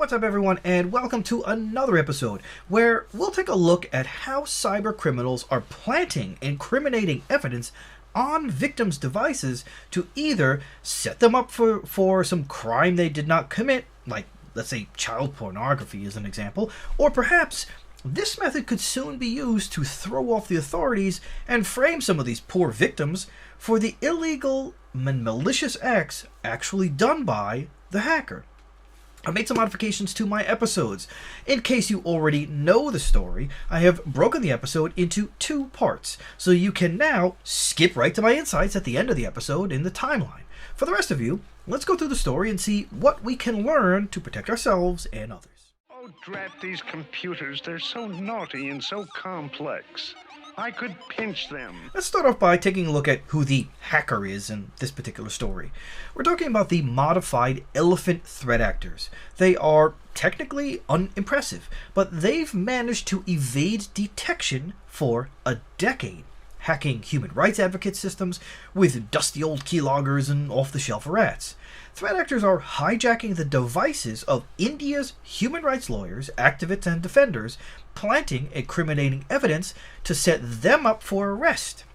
What's up everyone, and welcome to another episode where we'll take a look at how cybercriminals are planting incriminating evidence on victims' devices to either set them up for some crime they did not commit, like let's say child pornography as an example, or perhaps this method could soon be used to throw off the authorities and frame some of these poor victims for the illegal and malicious acts actually done by the hacker. I made some modifications to my episodes. In case you already know the story, I have broken the episode into two parts, so you can now skip right to my insights at the end of the episode in the timeline. For the rest of you, let's go through the story and see what we can learn to protect ourselves and others. Oh, drat these computers. They're so naughty and so complex. I could pinch them. Let's start off by taking a look at who the hacker is in this particular story. We're talking about the ModifiedElephant threat actors. They are technically unimpressive, but they've managed to evade detection for a decade, hacking human rights advocate systems with dusty old keyloggers and off-the-shelf rats. Threat actors are hijacking the devices of India's human rights lawyers, activists, and defenders, planting incriminating evidence to set them up for arrest.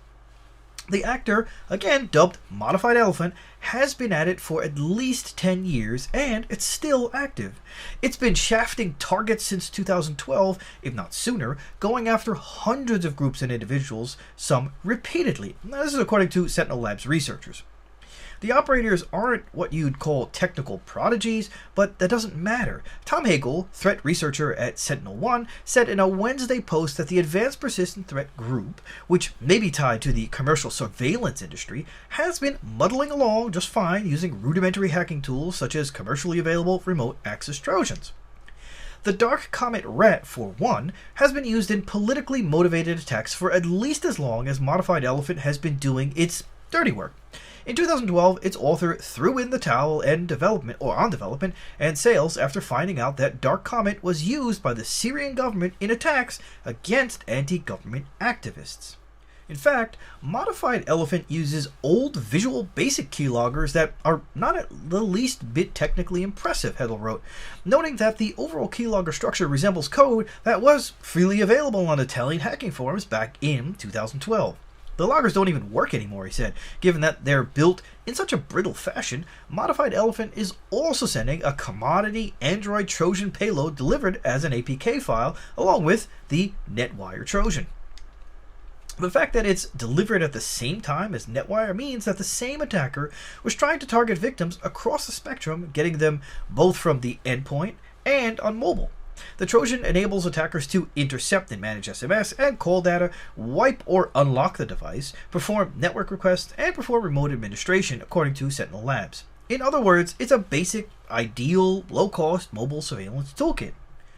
The actor, again dubbed ModifiedElephant, has been at it for at least 10 years, and it's still active. It's been shafting targets since 2012, if not sooner, going after hundreds of groups and individuals, some repeatedly. Now, this is according to SentinelLabs researchers. The operators aren't what you'd call technical prodigies, but that doesn't matter. Tom Hagel, threat researcher at SentinelOne, said in a Wednesday post that the Advanced Persistent Threat Group, which may be tied to the commercial surveillance industry, has been muddling along just fine using rudimentary hacking tools such as commercially available remote access Trojans. The Dark Comet Rat, for one, has been used in politically motivated attacks for at least as long as ModifiedElephant has been doing its dirty work. In 2012, its author threw in the towel on development and sales after finding out that Dark Comet was used by the Syrian government in attacks against anti-government activists. In fact, ModifiedElephant uses old Visual Basic keyloggers that are not at the least bit technically impressive, Hegel wrote, noting that the overall keylogger structure resembles code that was freely available on Italian hacking forums back in 2012. The loggers don't even work anymore, he said. Given that they're built in such a brittle fashion, ModifiedElephant is also sending a commodity Android Trojan payload delivered as an APK file, along with the NetWire Trojan. The fact that it's delivered at the same time as NetWire means that the same attacker was trying to target victims across the spectrum, getting them both from the endpoint and on mobile. The Trojan enables attackers to intercept and manage SMS and call data, wipe or unlock the device, perform network requests, and perform remote administration, according to SentinelLabs. In other words, it's a basic, ideal, low-cost mobile surveillance toolkit.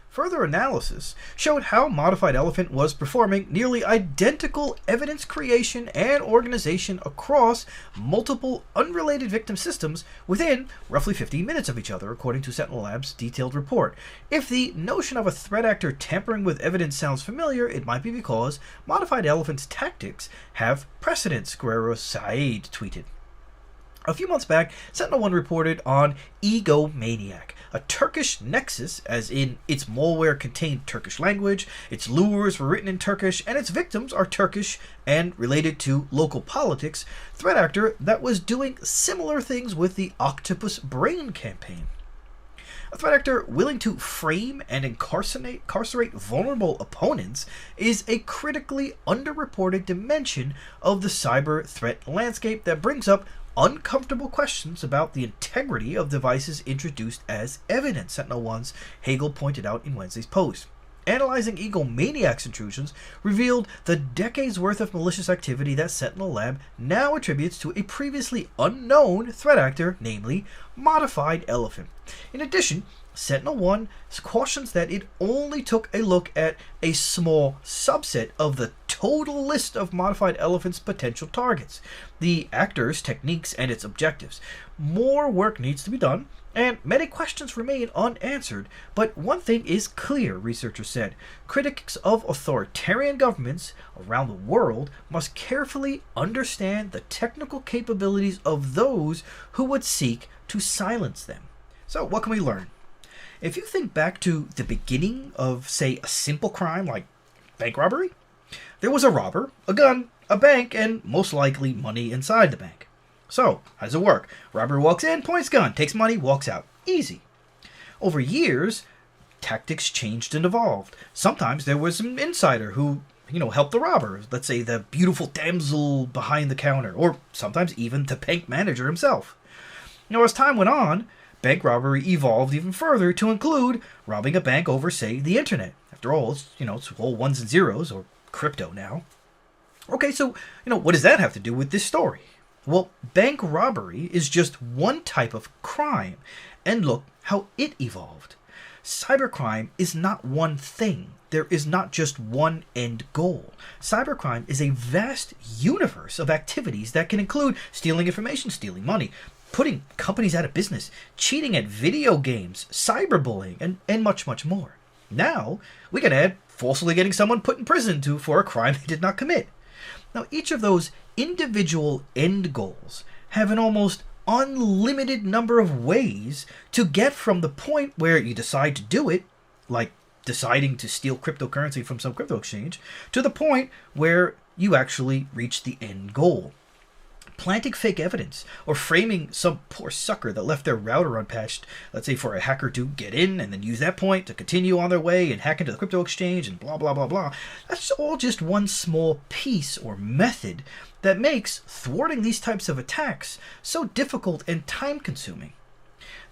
Further analysis showed how ModifiedElephant was performing nearly identical evidence creation and organization across multiple unrelated victim systems within roughly 15 minutes of each other, according to SentinelLabs' detailed report. If the notion of a threat actor tampering with evidence sounds familiar, it might be because ModifiedElephant's tactics have precedence, Guerrero Said tweeted. A few months back, SentinelOne reported on Egomaniac, a Turkish nexus, as in its malware contained Turkish language, its lures were written in Turkish, and its victims are Turkish and related to local politics, threat actor that was doing similar things with the Octopus Brain campaign. A threat actor willing to frame and incarcerate vulnerable opponents is a critically underreported dimension of the cyber threat landscape that brings up uncomfortable questions about the integrity of devices introduced as evidence, SentinelOne's Hagel pointed out in Wednesday's post. Analyzing Egomaniac's intrusions revealed the decades worth of malicious activity that SentinelLab now attributes to a previously unknown threat actor, namely ModifiedElephant. In addition, SentinelOne cautions that it only took a look at a small subset of the total list of ModifiedElephant's potential targets, the actor's techniques, and its objectives. More work needs to be done, and many questions remain unanswered, but one thing is clear, researchers said. Critics of authoritarian governments around the world must carefully understand the technical capabilities of those who would seek to silence them. So, what can we learn? If you think back to the beginning of, say, a simple crime like bank robbery, there was a robber, a gun, a bank, and most likely money inside the bank. So, how does it work? Robber walks in, points gun, takes money, walks out. Easy. Over years, tactics changed and evolved. Sometimes there was an insider who, helped the robber. Let's say the beautiful damsel behind the counter, or sometimes even the bank manager himself. As time went on, bank robbery evolved even further to include robbing a bank over, say, the internet. After all, it's all ones and zeros, or crypto now. Okay, so, what does that have to do with this story? Well, bank robbery is just one type of crime, and look how it evolved. Cybercrime is not one thing. There is not just one end goal. Cybercrime is a vast universe of activities that can include stealing information, stealing money, putting companies out of business, cheating at video games, cyberbullying, and much, much more. Now, we can add falsely getting someone put in prison for a crime they did not commit. Now, each of those individual end goals have an almost unlimited number of ways to get from the point where you decide to do it, like deciding to steal cryptocurrency from some crypto exchange, to the point where you actually reach the end goal. Planting fake evidence, or framing some poor sucker that left their router unpatched, let's say for a hacker to get in and then use that point to continue on their way and hack into the crypto exchange and blah, blah, blah, blah. That's all just one small piece or method that makes thwarting these types of attacks so difficult and time-consuming.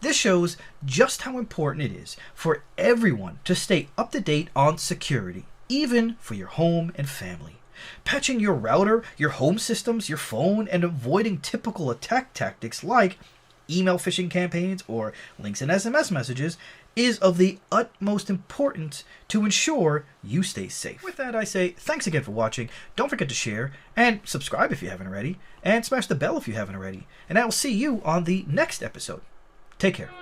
This shows just how important it is for everyone to stay up to date on security, even for your home and family. Patching your router, your home systems, your phone, and avoiding typical attack tactics like email phishing campaigns or links in SMS messages is of the utmost importance to ensure you stay safe. With that, I say thanks again for watching. Don't forget to share and subscribe if you haven't already, and smash the bell if you haven't already. And I will see you on the next episode. Take care.